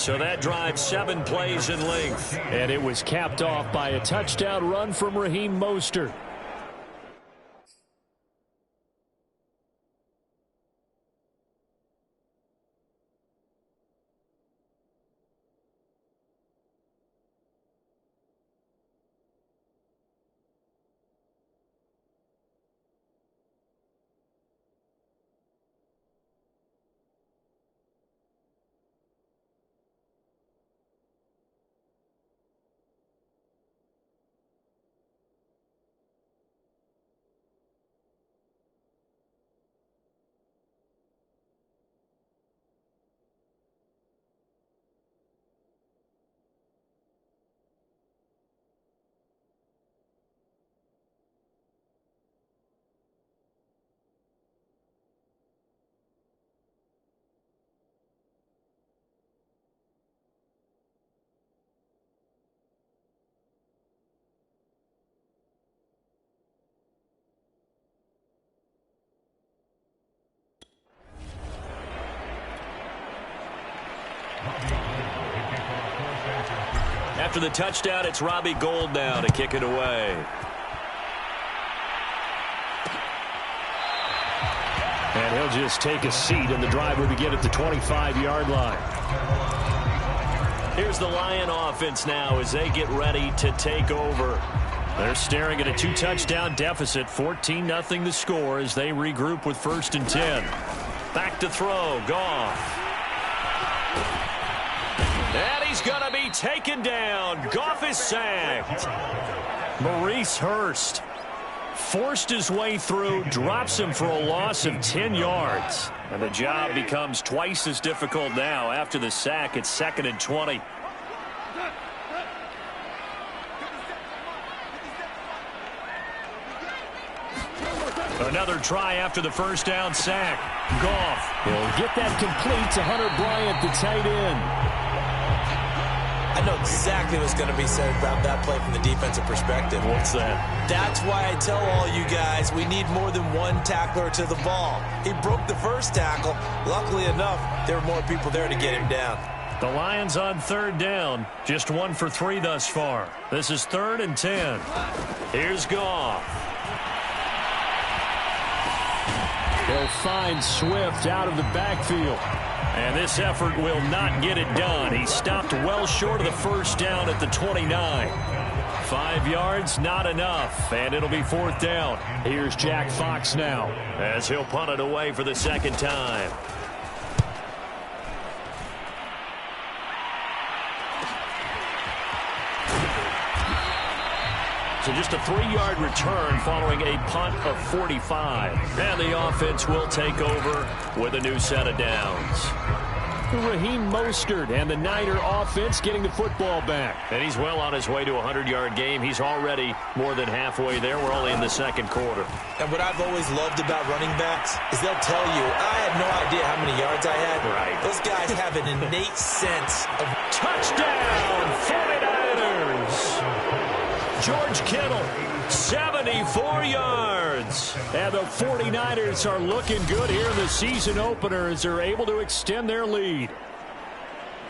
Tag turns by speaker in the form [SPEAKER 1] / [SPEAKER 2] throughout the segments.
[SPEAKER 1] So that drive 7 plays in length.
[SPEAKER 2] And it was capped off by a touchdown run from Raheem Mostert.
[SPEAKER 1] After the touchdown, it's Robbie Gould now to kick it away.
[SPEAKER 2] And he'll just take a seat, and the drive will begin at the 25-yard line.
[SPEAKER 1] Here's the Lion offense now as they get ready to take over. They're staring at a 2-touchdown deficit, 14-0 the score as they regroup with 1st and 10. Back to throw, Goff. And he's going to be taken down. Goff is sacked. Maurice Hurst forced his way through, drops him for a loss of 10 yards. And the job becomes twice as difficult now after the sack. It's 2nd and 20. Another try after the 1st down sack. Goff.
[SPEAKER 2] He'll get that complete to Hunter Bryant, the tight end.
[SPEAKER 3] I know exactly what's going to be said about that play from the defensive perspective.
[SPEAKER 1] What's that?
[SPEAKER 3] That's why I tell all you guys we need more than one tackler to the ball. He broke the first tackle. Luckily enough, there were more people there to get him down.
[SPEAKER 1] The Lions on 3rd down. Just 1 for 3 thus far. This is 3rd and 10. Here's Goff.
[SPEAKER 2] They'll find Swift out of the backfield.
[SPEAKER 1] And this effort will not get it done. He stopped well short of the 1st down at the 29. 5 yards, not enough. And it'll be 4th down.
[SPEAKER 2] Here's Jack Fox now,
[SPEAKER 1] as he'll punt it away for the 2nd time. So just a 3-yard return following a punt of 45. And the offense will take over with a new set of downs.
[SPEAKER 2] Raheem Mostert and the Niner offense getting the football back.
[SPEAKER 1] And he's well on his way to a 100-yard game. He's already more than halfway there. We're only in the 2nd quarter.
[SPEAKER 3] And what I've always loved about running backs is they'll tell you, I had no idea how many yards I had.
[SPEAKER 1] Right.
[SPEAKER 3] Those guys have an innate sense of
[SPEAKER 1] touchdown, 49ers. George Kittle, 74 yards.
[SPEAKER 2] And the 49ers are looking good here in the season opener as they're able to extend their lead.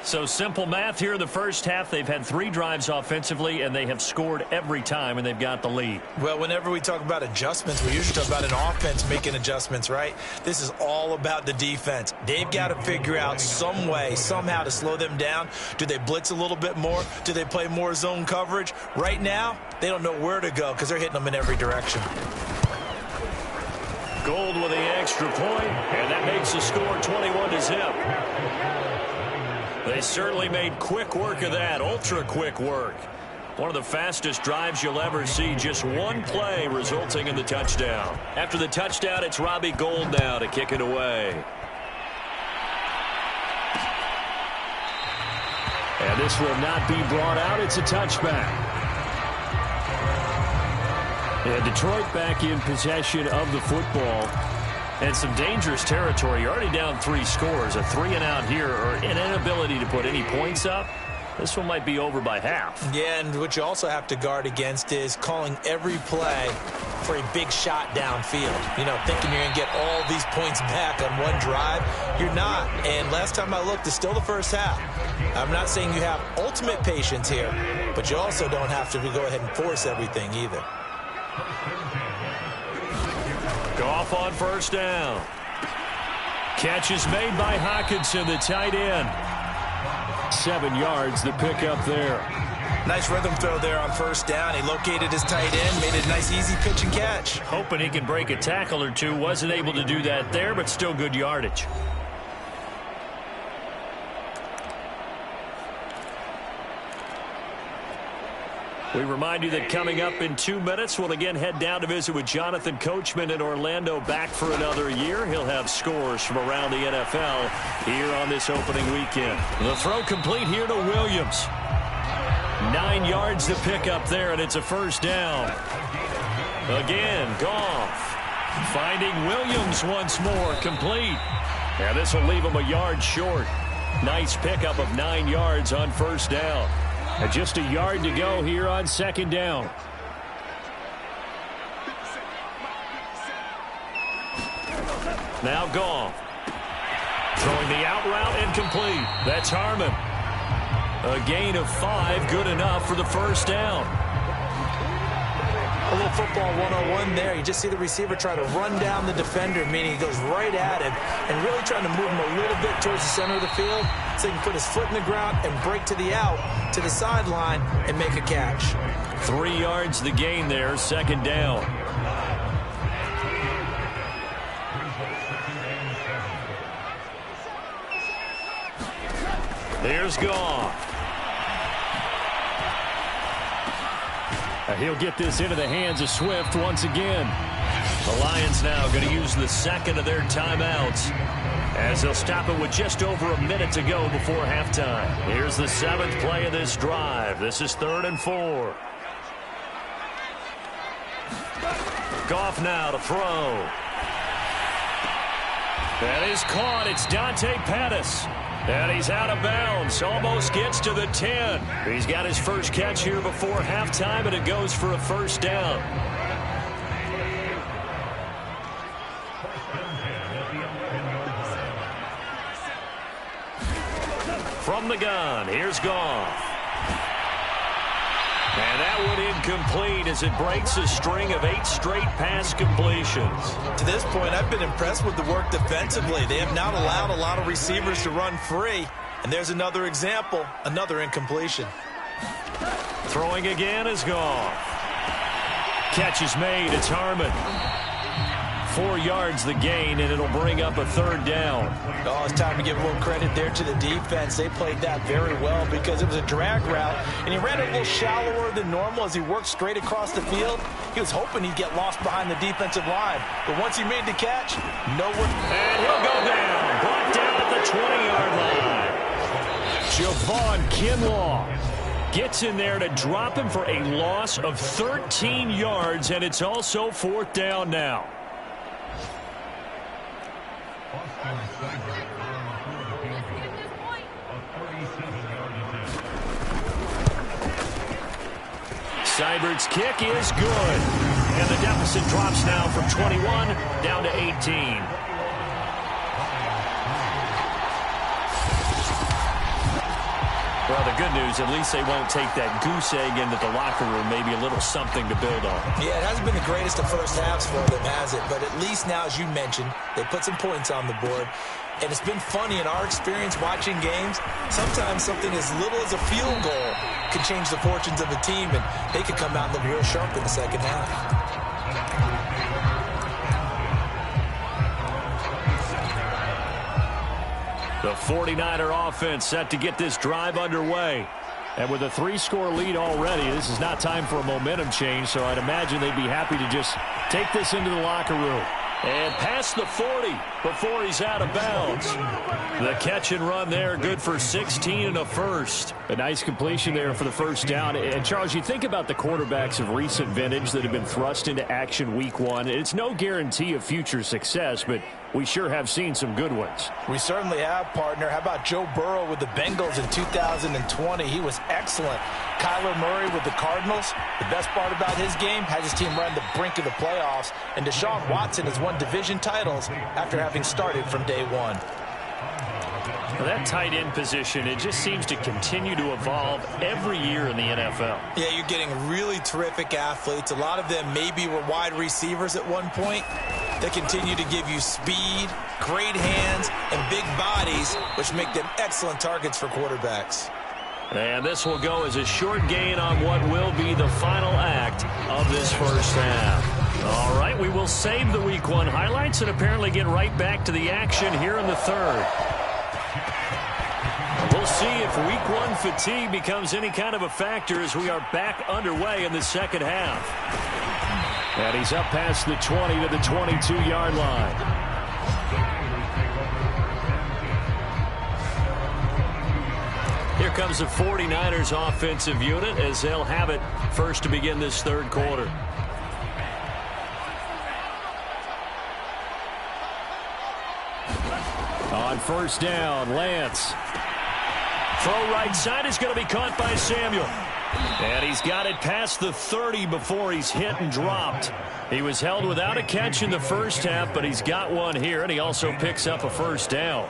[SPEAKER 1] So simple math here in the 1st half. They've had 3 drives offensively, and they have scored every time, and they've got the lead.
[SPEAKER 3] Well, whenever we talk about adjustments, we usually talk about an offense making adjustments, right? This is all about the defense. They've got to figure out some way, somehow to slow them down. Do they blitz a little bit more? Do they play more zone coverage? Right now, they don't know where to go because they're hitting them in every direction.
[SPEAKER 1] Gould with the extra point, and that makes the score 21-0. They certainly made quick work of that, ultra-quick work. One of the fastest drives you'll ever see, just 1 play resulting in the touchdown. After the touchdown, it's Robbie Gould now to kick it away.
[SPEAKER 2] And this will not be brought out. It's a touchback. And Detroit back in possession of the football.
[SPEAKER 1] And some dangerous territory. You're already down 3 scores. A 3-and-out here, or an inability to put any points up. This one might be over by half.
[SPEAKER 3] Yeah, and what you also have to guard against is calling every play for a big shot downfield. You know, thinking you're going to get all these points back on one drive. You're not. And last time I looked, it's still the first half. I'm not saying you have ultimate patience here, but you also don't have to go ahead and force everything either.
[SPEAKER 1] Goff on first down. Catch is made by Hockenson, the tight end.
[SPEAKER 2] 7 yards, the pickup there.
[SPEAKER 3] Nice rhythm throw there on first down. He located his tight end, made it a nice, easy pitch and catch.
[SPEAKER 1] Hoping he can break a tackle or two. Wasn't able to do that there, but still good yardage. We remind you that coming up in 2 minutes, we'll again head down to visit with Jonathan Coachman in Orlando, back for another year. He'll have scores from around the NFL here on this opening weekend. The throw complete here to Williams. 9 yards to pick up there, and it's a first down. Again, Goff finding Williams once more, complete. And this will leave him a yard short. Nice pickup of 9 yards on first down. And just a yard to go here on second down. Now Goff. Throwing the out route incomplete. That's Harmon. A gain of 5, good enough for the first down.
[SPEAKER 3] A little football 101 there. You just see the receiver try to run down the defender, meaning he goes right at him and really trying to move him a little bit towards the center of the field so he can put his foot in the ground and break to the out, to the sideline, and make a catch.
[SPEAKER 1] 3 yards the gain there, second down. Here's Goff.
[SPEAKER 2] He'll get this into the hands of Swift once again.
[SPEAKER 1] The Lions now going to use the second of their timeouts as they'll stop it with just over a minute to go before halftime. Here's the 7th play of this drive. This is 3rd and 4. Goff now to throw. That is caught. It's Dante Pettis. And he's out of bounds. Almost gets to the 10. He's got his first catch here before halftime, and it goes for a first down. From the gun, here's Goff. And that one incomplete as it breaks a string of 8 straight pass completions.
[SPEAKER 3] To this point, I've been impressed with the work defensively. They have not allowed a lot of receivers to run free. And there's another example, another incompletion.
[SPEAKER 1] Throwing again is Goff. Catch is made. It's Harmon. 4 yards the gain, and it'll bring up a 3rd down.
[SPEAKER 3] Oh, it's time to give a little credit there to the defense. They played that very well because it was a drag route, and he ran it a little shallower than normal as he worked straight across the field. He was hoping he'd get lost behind the defensive line, but once he made the catch, nowhere.
[SPEAKER 1] And he'll go down. Brought down at the 20-yard line.
[SPEAKER 2] Javon Kinlaw gets in there to drop him for a loss of 13 yards, and it's also 4th down now.
[SPEAKER 1] Seibert's kick is good. And the deficit drops now from 21 down to 18. Well, the good news, at least they won't take that goose egg into the locker room. Maybe a little something to build on.
[SPEAKER 3] Yeah, it hasn't been the greatest of first halves for them, has it? But at least now, as you mentioned, they put some points on the board. And it's been funny in our experience watching games. Sometimes something as little as a field goal can change the fortunes of a team, and they could come out and look real sharp in the second half.
[SPEAKER 2] The 49er offense set to get this drive underway. And with a 3-score lead already, this is not time for a momentum change, so I'd imagine they'd be happy to just take this into the locker room.
[SPEAKER 1] And past the 40 before he's out of bounds. The catch and run there, good for 16 and a first.
[SPEAKER 2] A nice completion there for the first down. And, Charles, you think about the quarterbacks of recent vintage that have been thrust into action week 1. It's no guarantee of future success, but we sure have seen some good ones.
[SPEAKER 3] We certainly have, partner. How about Joe Burrow with the Bengals in 2020? He was excellent. Kyler Murray with the Cardinals. The best part about his game has his team run the brink of the playoffs. And Deshaun Watson has won division titles after having started from day one.
[SPEAKER 2] Well, that tight end position, it just seems to continue to evolve every year in the NFL.
[SPEAKER 3] Yeah, you're getting really terrific athletes. A lot of them maybe were wide receivers at one point. They continue to give you speed, great hands, and big bodies, which make them excellent targets for quarterbacks.
[SPEAKER 2] And this will go as a short gain on what will be the final act of this first half. All right, we will save the Week 1 highlights and apparently get right back to the action here in the third. We'll see if Week 1 fatigue becomes any kind of a factor as we are back underway in the second half. And he's up past the 20 to the 22-yard line. Here comes the 49ers offensive unit as they'll have it first to begin this third quarter. On first down, Lance. Throw right side is going to be caught by Samuel. And he's got it past the 30 before he's hit and dropped. He was held without a catch in the first half, but he's got one here, and he also picks up a first down.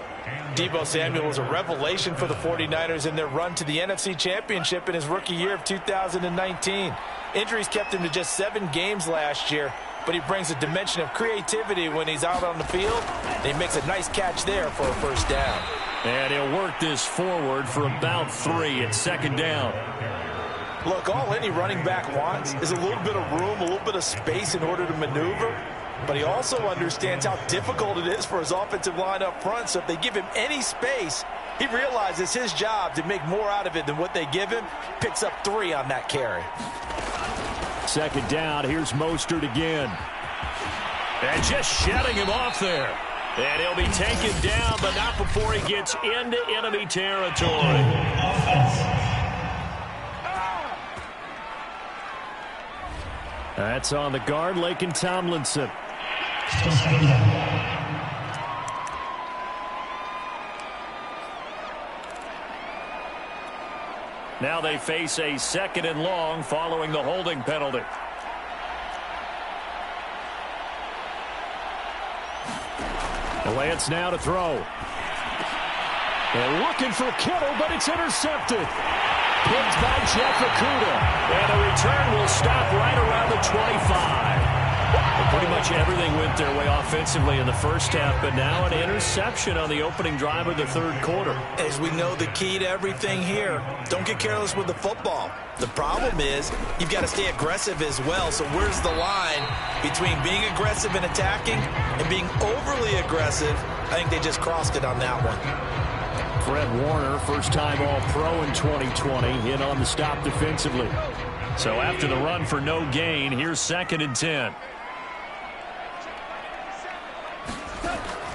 [SPEAKER 3] Deebo Samuel was a revelation for the 49ers in their run to the NFC Championship in his rookie year of 2019. Injuries kept him to just 7 games last year, but he brings a dimension of creativity when he's out on the field, and he makes a nice catch there for a first down.
[SPEAKER 2] And he'll work this forward for about 3 at second down.
[SPEAKER 3] Look, all any running back wants is a little bit of room, a little bit of space in order to maneuver. But he also understands how difficult it is for his offensive line up front. So if they give him any space, he realizes his job to make more out of it than what they give him. Picks up 3 on that carry.
[SPEAKER 2] Second down, here's Mostert again. And just shutting him off there. And he'll be taken down, but not before he gets into enemy territory. That's on the guard, Laken Tomlinson. Now they face a second and long following the holding penalty. Lance now to throw. They're looking for Kittle, but it's intercepted. Picked by Jeff Okudah. And the return will stop right around the 25. Well, pretty much everything went their way offensively in the first half, but now an interception on the opening drive of the third quarter.
[SPEAKER 3] As we know, the key to everything here, don't get careless with the football. The problem is you've got to stay aggressive as well. So where's the line between being aggressive and attacking and being overly aggressive? I think they just crossed it on that one.
[SPEAKER 2] Fred Warner, first-time All-Pro in 2020, in on the stop defensively. So after the run for no gain, here's second and 10.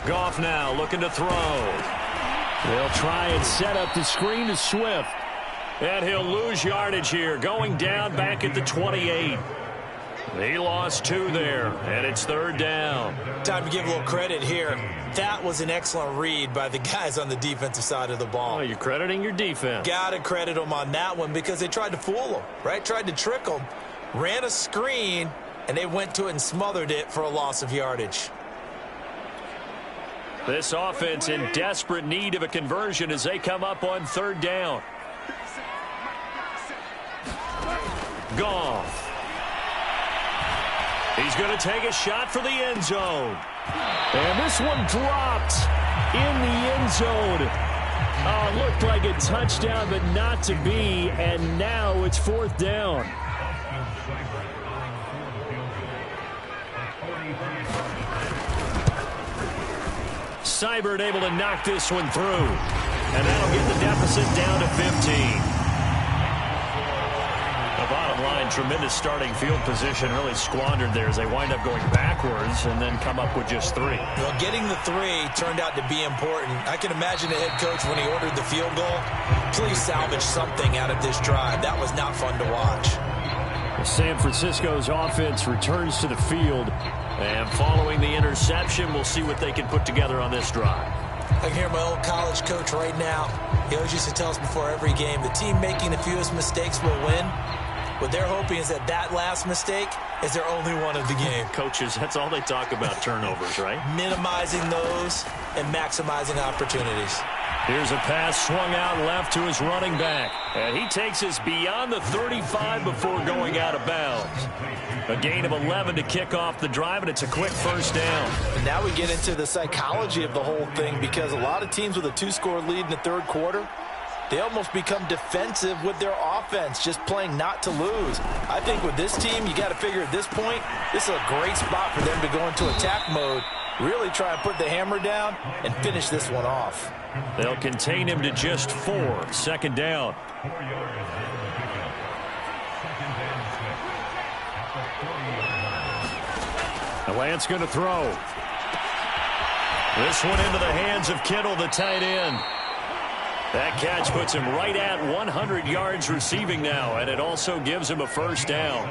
[SPEAKER 2] Goff now looking to throw. They'll try and set up the screen to Swift. And he'll lose yardage here, going down back at the 28. He lost 2 there, and it's third down.
[SPEAKER 3] Time to give a little credit here. That was an excellent read by the guys on the defensive side of the ball.
[SPEAKER 2] Oh, you're crediting your defense.
[SPEAKER 3] Got to credit them on that one because they tried to fool them, right? Tried to trick them. Ran a screen, and they went to it and smothered it for a loss of yardage.
[SPEAKER 2] This offense in desperate need of a conversion as they come up on third down. Goff. He's going to take a shot for the end zone. And this one dropped in the end zone. Oh, it looked like a touchdown, but not to be. And now it's fourth down. Seibert able to knock this one through. And that'll get the deficit down to 15. The bottom line, tremendous starting field position, really squandered there as they wind up going backwards and then come up with just 3.
[SPEAKER 3] Well, getting the 3 turned out to be important. I can imagine the head coach when he ordered the field goal. Please salvage something out of this drive. That was not fun to watch.
[SPEAKER 2] San Francisco's offense returns to the field
[SPEAKER 1] And following the interception, we'll see what they can put together on this drive.
[SPEAKER 3] I can hear my old college coach right now. He always used to tell us before every game, the team making the fewest mistakes will win. What they're hoping is that last mistake is their only one of the game.
[SPEAKER 1] Coaches, that's all they talk about, turnovers, right?
[SPEAKER 3] Minimizing those and maximizing opportunities.
[SPEAKER 1] Here's a pass swung out left to his running back. And he takes us beyond the 35 before going out of bounds. A gain of 11 to kick off the drive, and it's a quick first down.
[SPEAKER 3] And now we get into the psychology of the whole thing, because a lot of teams with a 2-score lead in the third quarter, they almost become defensive with their offense, just playing not to lose. I think with this team, you got to figure at this point, this is a great spot for them to go into attack mode, really try and put the hammer down and finish this one off.
[SPEAKER 1] They'll contain him to just 4. Second down.
[SPEAKER 2] Lance going to throw.
[SPEAKER 1] This one into the hands of Kittle, the tight end. That catch puts him right at 100 yards receiving now, and it also gives him a first down.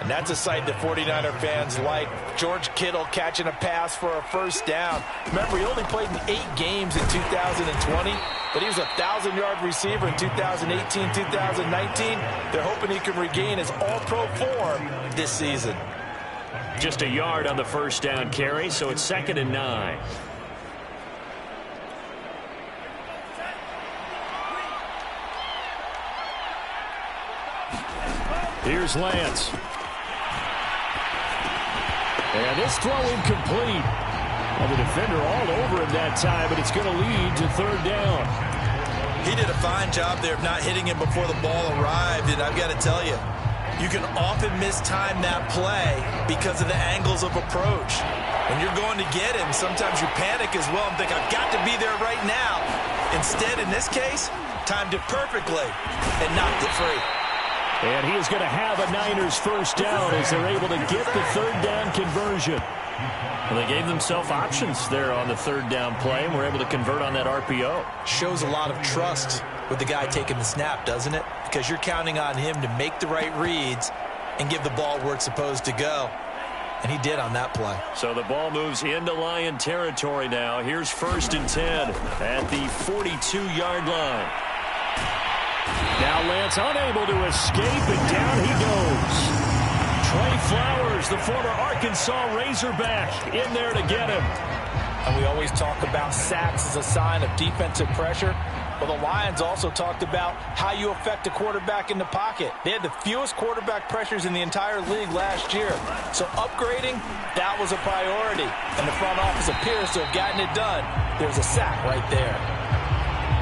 [SPEAKER 3] And that's a sight that 49er fans like. George Kittle catching a pass for a first down. Remember, he only played in 8 games in 2020, but he was a 1,000-yard receiver in 2018, 2019. They're hoping he can regain his all-pro form this season.
[SPEAKER 1] Just a yard on the first down carry, so it's 2nd and 9.
[SPEAKER 2] Here's Lance. And this throw incomplete. And the defender all over him that time, but it's going to lead to 3rd down.
[SPEAKER 3] He did a fine job there of not hitting him before the ball arrived, and I've got to tell you, you can often mistime that play because of the angles of approach. When you're going to get him, sometimes you panic as well and think, I've got to be there right now. Instead, in this case, timed it perfectly and knocked it free.
[SPEAKER 2] And he is going to have a Niners first down as they're able to get the 3rd down conversion.
[SPEAKER 1] Well, they gave themselves options there on the 3rd down play and were able to convert on that RPO.
[SPEAKER 3] Shows a lot of trust with the guy taking the snap, doesn't it? Because you're counting on him to make the right reads and give the ball where it's supposed to go. And he did on that play.
[SPEAKER 1] So the ball moves into Lion territory now. Here's 1st and 10 at the 42-yard line.
[SPEAKER 2] Now Lance unable to escape, and down he goes.
[SPEAKER 1] Trey Flowers, the former Arkansas Razorback, in there to get him.
[SPEAKER 3] And we always talk about sacks as a sign of defensive pressure. Well, the Lions also talked about how you affect a quarterback in the pocket. They had the fewest quarterback pressures in the entire league last year. So upgrading, that was a priority. And the front office appears to have gotten it done. There's a sack right there.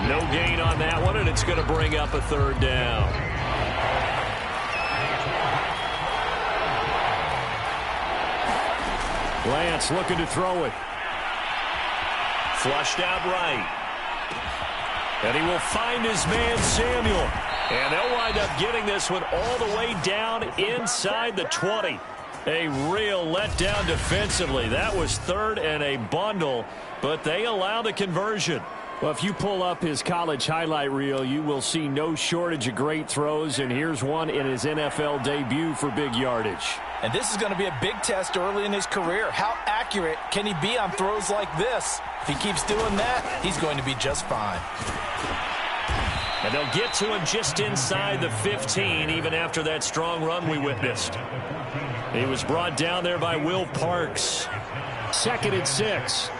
[SPEAKER 1] No gain on that one, and it's going to bring up a 3rd down.
[SPEAKER 2] Lance looking to throw it.
[SPEAKER 1] Flushed out right. And he will find his man Samuel. And they'll wind up getting this one all the way down inside the 20. A real letdown defensively. That was 3rd and a bundle, but they allow the conversion.
[SPEAKER 2] Well, if you pull up his college highlight reel, you will see no shortage of great throws, and here's one in his NFL debut for big yardage.
[SPEAKER 3] And this is going to be a big test early in his career. How accurate can he be on throws like this? If he keeps doing that, he's going to be just fine.
[SPEAKER 1] And they'll get to him just inside the 15, even after that strong run we witnessed. He was brought down there by Will Parks.
[SPEAKER 2] 2nd and 6.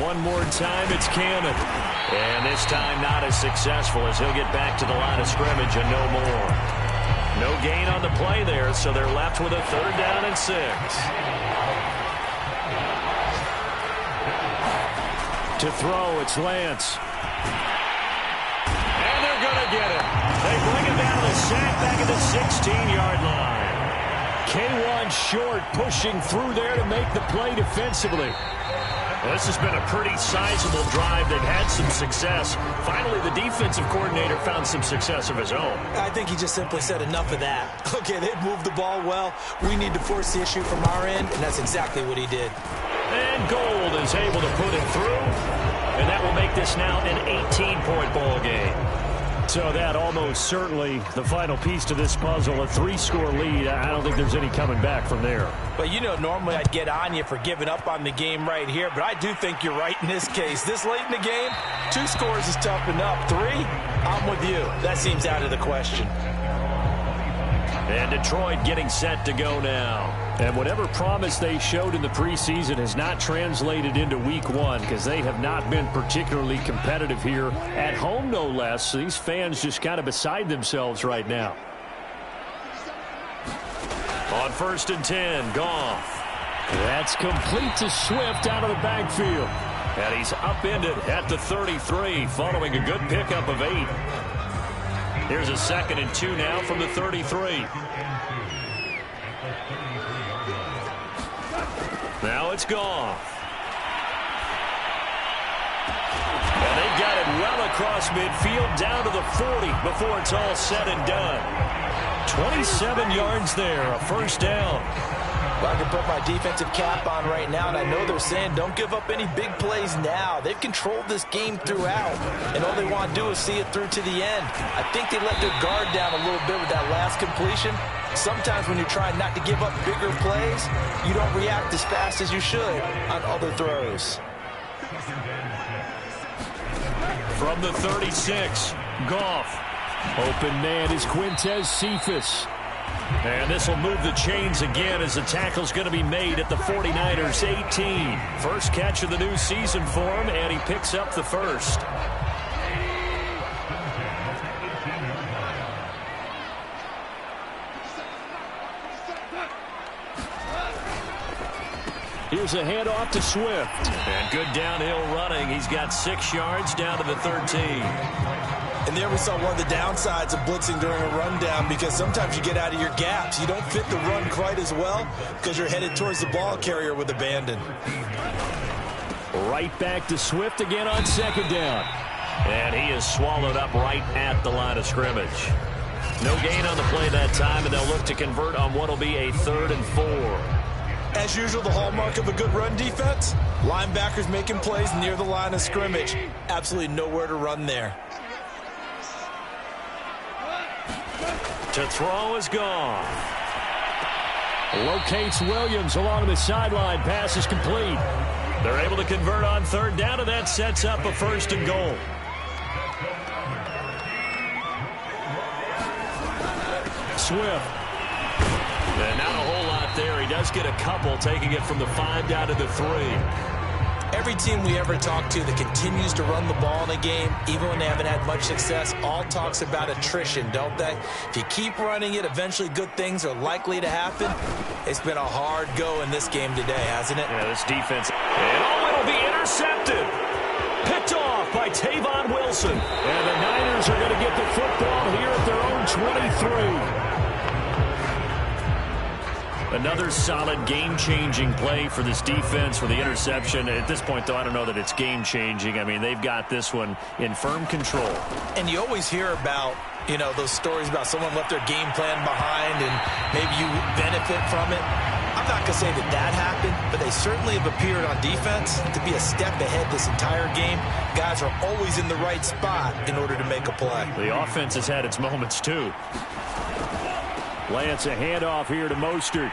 [SPEAKER 1] One more time, it's Cannon. And this time not as successful as he'll get back to the line of scrimmage and no more. No gain on the play there, so they're left with a 3rd down and 6.
[SPEAKER 2] To throw, it's Lance.
[SPEAKER 1] And they're going to get him. They bring him down the sack back at the 16-yard line.
[SPEAKER 2] K1 short, pushing through there to make the play defensively.
[SPEAKER 1] Well, this has been a pretty sizable drive. They've had some success. Finally, the defensive coordinator found some success of his own.
[SPEAKER 3] I think he just simply said enough of that. Okay, they've moved the ball well. We need to force the issue from our end, and that's exactly what he did.
[SPEAKER 1] And Gold is able to put it through. And that will make this now an 18-point ball game.
[SPEAKER 2] So that almost certainly the final piece to this puzzle, a 3-score lead. I don't think there's any coming back from there.
[SPEAKER 3] But, you know, normally I'd get on you for giving up on the game right here, but I do think you're right in this case. This late in the game, 2 scores is tough enough. 3, I'm with you. That seems out of the question.
[SPEAKER 2] And Detroit getting set to go now. And whatever promise they showed in the preseason has not translated into week 1 because they have not been particularly competitive here at home, no less. So these fans just kind of beside themselves right now.
[SPEAKER 1] On 1st and 10, Goff.
[SPEAKER 2] That's complete to Swift out of the backfield.
[SPEAKER 1] And he's upended at the 33 following a good pickup of 8. Here's a 2nd and 2 now from the 33. Now it's Goff. And they've got it well across midfield down to the 40 before it's all said and done. 27 yards there, a 1st down.
[SPEAKER 3] Well, I can put my defensive cap on right now, and I know they're saying don't give up any big plays now. They've controlled this game throughout, and all they want to do is see it through to the end. I think they let their guard down a little bit with that last completion. Sometimes when you're trying not to give up bigger plays, you don't react as fast as you should on other throws.
[SPEAKER 1] From the 36, Goff.
[SPEAKER 2] Open man is Quintez Cephas.
[SPEAKER 1] And this will move the chains again as the tackle's going to be made at the 49ers 18. First catch of the new season for him, and he picks up the 1st.
[SPEAKER 2] Here's a handoff to Swift.
[SPEAKER 1] And good downhill running. He's got 6 yards down to the 13.
[SPEAKER 3] And there we saw one of the downsides of blitzing during a rundown, because sometimes you get out of your gaps. You don't fit the run quite as well because you're headed towards the ball carrier with abandon.
[SPEAKER 2] Right back to Swift again on 2nd down.
[SPEAKER 1] And he is swallowed up right at the line of scrimmage. No gain on the play that time, and they'll look to convert on what will be a 3rd and 4.
[SPEAKER 3] As usual, the hallmark of a good run defense, linebackers making plays near the line of scrimmage. Absolutely nowhere to run there.
[SPEAKER 1] To throw is Goff.
[SPEAKER 2] Locates Williams along the sideline. Pass is complete.
[SPEAKER 1] They're able to convert on 3rd down, and that sets up a 1st and goal.
[SPEAKER 2] Swift.
[SPEAKER 1] And not a whole lot there. He does get a couple, taking it from the 5 down to the 3.
[SPEAKER 3] Every team we ever talk to that continues to run the ball in a game, even when they haven't had much success, all talks about attrition, don't they? If you keep running it, eventually good things are likely to happen. It's been a hard go in this game today, hasn't it?
[SPEAKER 1] Yeah, this defense. And it'll be intercepted. Picked off by Tavon Wilson.
[SPEAKER 2] And the Niners are going to get the football here at their own 23.
[SPEAKER 1] Another solid game-changing play for this defense for the interception. At this point, though, I don't know that it's game-changing. I mean, they've got this one in firm control.
[SPEAKER 3] And you always hear about, you know, those stories about someone left their game plan behind and maybe you benefit from it. I'm not going to say that that happened, but they certainly have appeared on defense to be a step ahead this entire game. Guys are always in the right spot in order to make a play.
[SPEAKER 1] The offense has had its moments, too.
[SPEAKER 2] Lance, a handoff here to Mostert.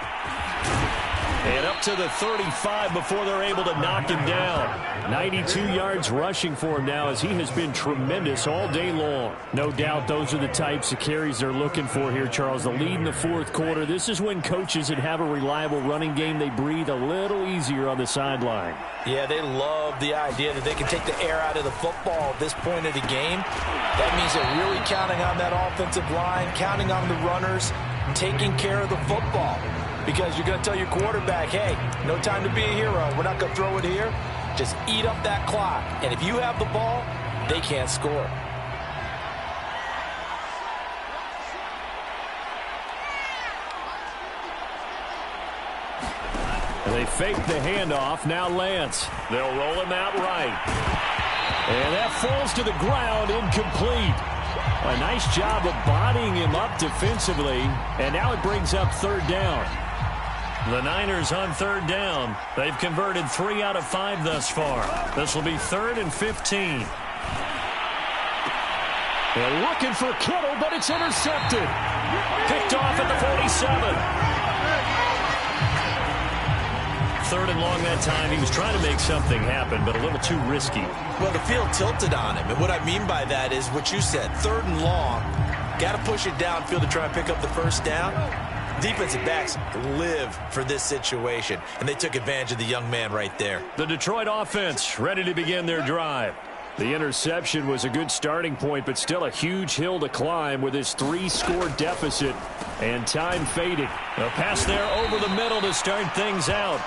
[SPEAKER 1] And up to the 35 before they're able to knock him down.
[SPEAKER 2] 92 yards rushing for him now, as he has been tremendous all day long. No doubt those are the types of carries they're looking for here, Charles. The lead in the 4th quarter. This is when coaches that have a reliable running game, they breathe a little easier on the sideline.
[SPEAKER 3] Yeah, they love the idea that they can take the air out of the football at this point of the game. That means they're really counting on that offensive line, counting on the runners, taking care of the football. Because you're going to tell your quarterback, hey, no time to be a hero. We're not going to throw it here. Just eat up that clock. And if you have the ball, they can't score.
[SPEAKER 2] They fake the handoff. Now Lance.
[SPEAKER 1] They'll roll him out right.
[SPEAKER 2] And that falls to the ground, incomplete. A nice job of bodying him up defensively. And now it brings up 3rd down.
[SPEAKER 1] The Niners on 3rd down. They've converted 3 out of 5 thus far. This will be 3rd and 15.
[SPEAKER 2] They're looking for Kittle, but it's intercepted.
[SPEAKER 1] Picked off at the 47. 3rd and long that time. He was trying to make something happen, but a little too risky.
[SPEAKER 3] Well, the field tilted on him, and what I mean by that is what you said. 3rd and long, got to push it downfield to try and pick up the first down. Defensive backs live for this situation, and they took advantage of the young man right there.
[SPEAKER 2] The Detroit offense ready to begin their drive. The interception was a good starting point, but still a huge hill to climb with his 3-score deficit and time fading.
[SPEAKER 1] A pass there over the middle to start things out.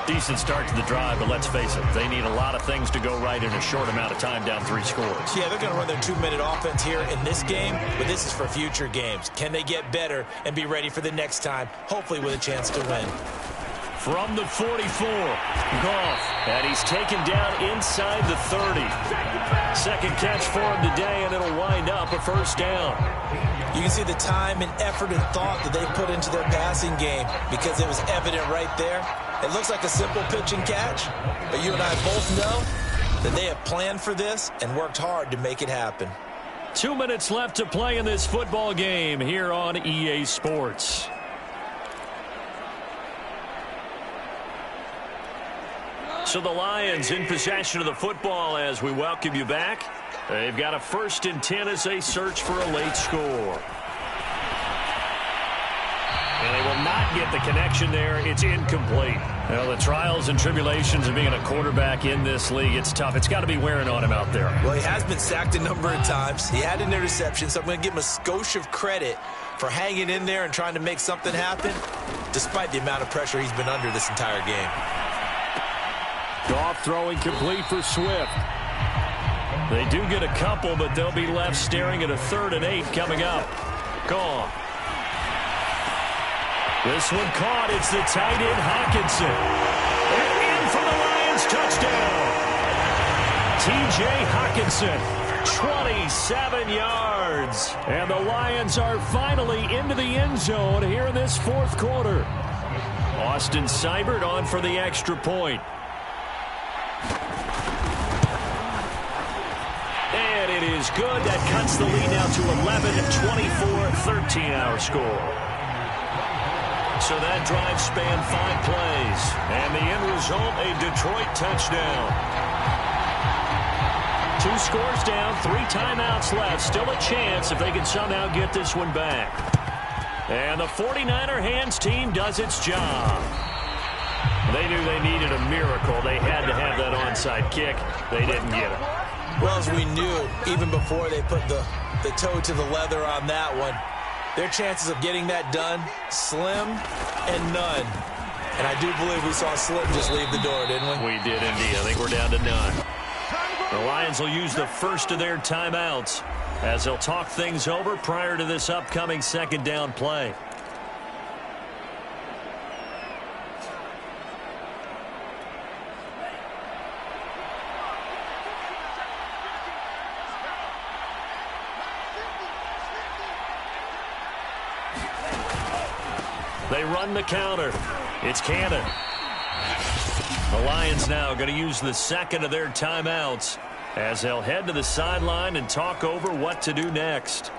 [SPEAKER 1] Decent start to the drive, but let's face it, they need a lot of things to go right in a short amount of time down 3 scores.
[SPEAKER 3] Yeah, they're going to run their 2-minute offense here in this game, but this is for future games. Can they get better and be ready for the next time, hopefully with a chance to win?
[SPEAKER 1] From the 44, Goff, and he's taken down inside the 30. Second catch for him today, and it'll wind up a first down.
[SPEAKER 3] You can see the time and effort and thought that they put into their passing game because it was evident right there. It looks like a simple pitch and catch, but you and I both know that they have planned for this and worked hard to make it happen.
[SPEAKER 1] 2 minutes left to play in this football game here on EA Sports. So the Lions in possession of the football as we welcome you back. They've got a 1st and 10 as they search for a late score. And they will not get the connection there. It's incomplete. Well, the trials and tribulations of being a quarterback in this league, it's tough. It's got to be wearing on him out there.
[SPEAKER 3] Well, he has been sacked a number of times. He had an interception, so I'm going to give him a skosh of credit for hanging in there and trying to make something happen, despite the amount of pressure he's been under this entire game.
[SPEAKER 2] Goff throwing complete for Swift.
[SPEAKER 1] They do get a couple, but they'll be left staring at a 3rd and 8 coming up. Goff. This one caught. It's the tight end, Hawkinson. And in for the Lions, touchdown. T.J. Hawkinson, 27 yards.
[SPEAKER 2] And the Lions are finally into the end zone here in this 4th quarter.
[SPEAKER 1] Austin Seibert on for the extra point. And it is good. That cuts the lead now to 11, 24, 13 our score. So that drive spanned 5 plays. And the end result, a Detroit touchdown. 2 scores down, 3 timeouts left. Still a chance if they can somehow get this one back. And the 49er hands team does its job. They knew they needed a miracle. They had to have that onside kick. They didn't get it.
[SPEAKER 3] Well, as we knew, even before they put the toe to the leather on that one, their chances of getting that done, slim and none. And I do believe we saw Slim just leave the door, didn't we?
[SPEAKER 1] We did indeed. I think we're down to none. The Lions will use the first of their timeouts as they'll talk things over prior to this upcoming 2nd down play. They run the counter. It's Cannon. The Lions now going to use the 2nd of their timeouts as they'll head to the sideline and talk over what to do next.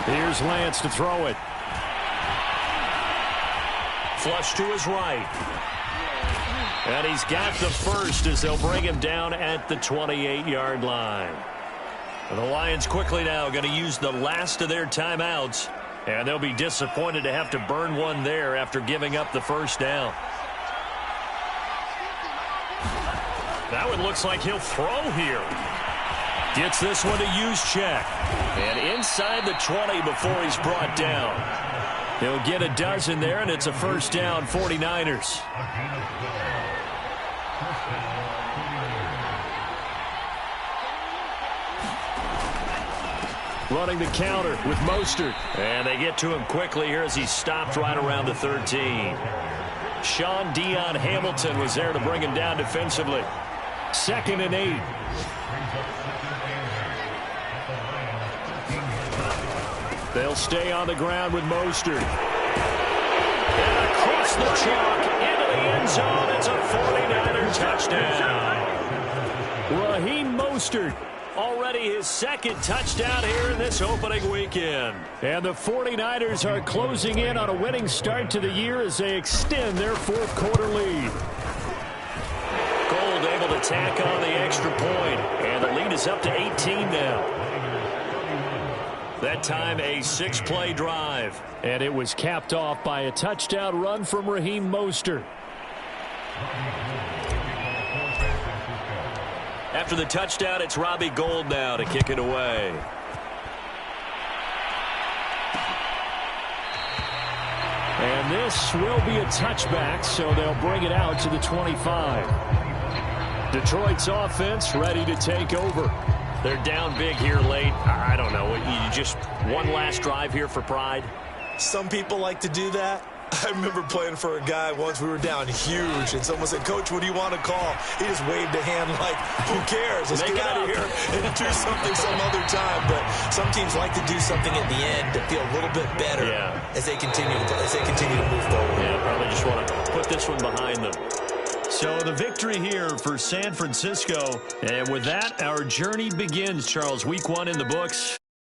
[SPEAKER 2] Here's Lance to throw it.
[SPEAKER 1] Flush to his right. And he's got the first as they'll bring him down at the 28-yard line. And the Lions quickly now going to use the last of their timeouts. And they'll be disappointed to have to burn one there after giving up the first down. That one looks like he'll throw here. Gets this one to Juszczyk. And inside the 20 before he's brought down. He'll get a dozen there, and it's a first down, 49ers.
[SPEAKER 2] Running the counter with Mostert.
[SPEAKER 1] And they get to him quickly here as he's stopped right around the 13. Sean Dion Hamilton was there to bring him down defensively.
[SPEAKER 2] 2nd and 8. They'll stay on the ground with Mostert.
[SPEAKER 1] Across the chalk, into the end zone. It's a 49er touchdown.
[SPEAKER 2] Raheem Mostert.
[SPEAKER 1] Already his second touchdown here in this opening weekend.
[SPEAKER 2] And the 49ers are closing in on a winning start to the year as they extend their fourth quarter lead.
[SPEAKER 1] Gold able to tack on the extra point, and the lead is up to 18 now. That time a 6-play drive.
[SPEAKER 2] And it was capped off by a touchdown run from Raheem Mostert.
[SPEAKER 1] After the touchdown, it's Robbie Gould now to kick it away.
[SPEAKER 2] And this will be a touchback, so they'll bring it out to the 25. Detroit's offense ready to take over.
[SPEAKER 1] They're down big here late. I don't know. You just one last drive here for pride?
[SPEAKER 3] Some people like to do that. I remember playing for a guy once. We were down huge, and someone said, "Coach, what do you want to call?" He just waved a hand like, "Who cares? Let's get out of here and do something some other time." But some teams like to do something at the end to feel a little bit better as they continue to move forward.
[SPEAKER 1] Yeah, probably just want to put this one behind them.
[SPEAKER 4] So the victory here for San Francisco. And with that, our journey begins, Charles. Week 1 in the books.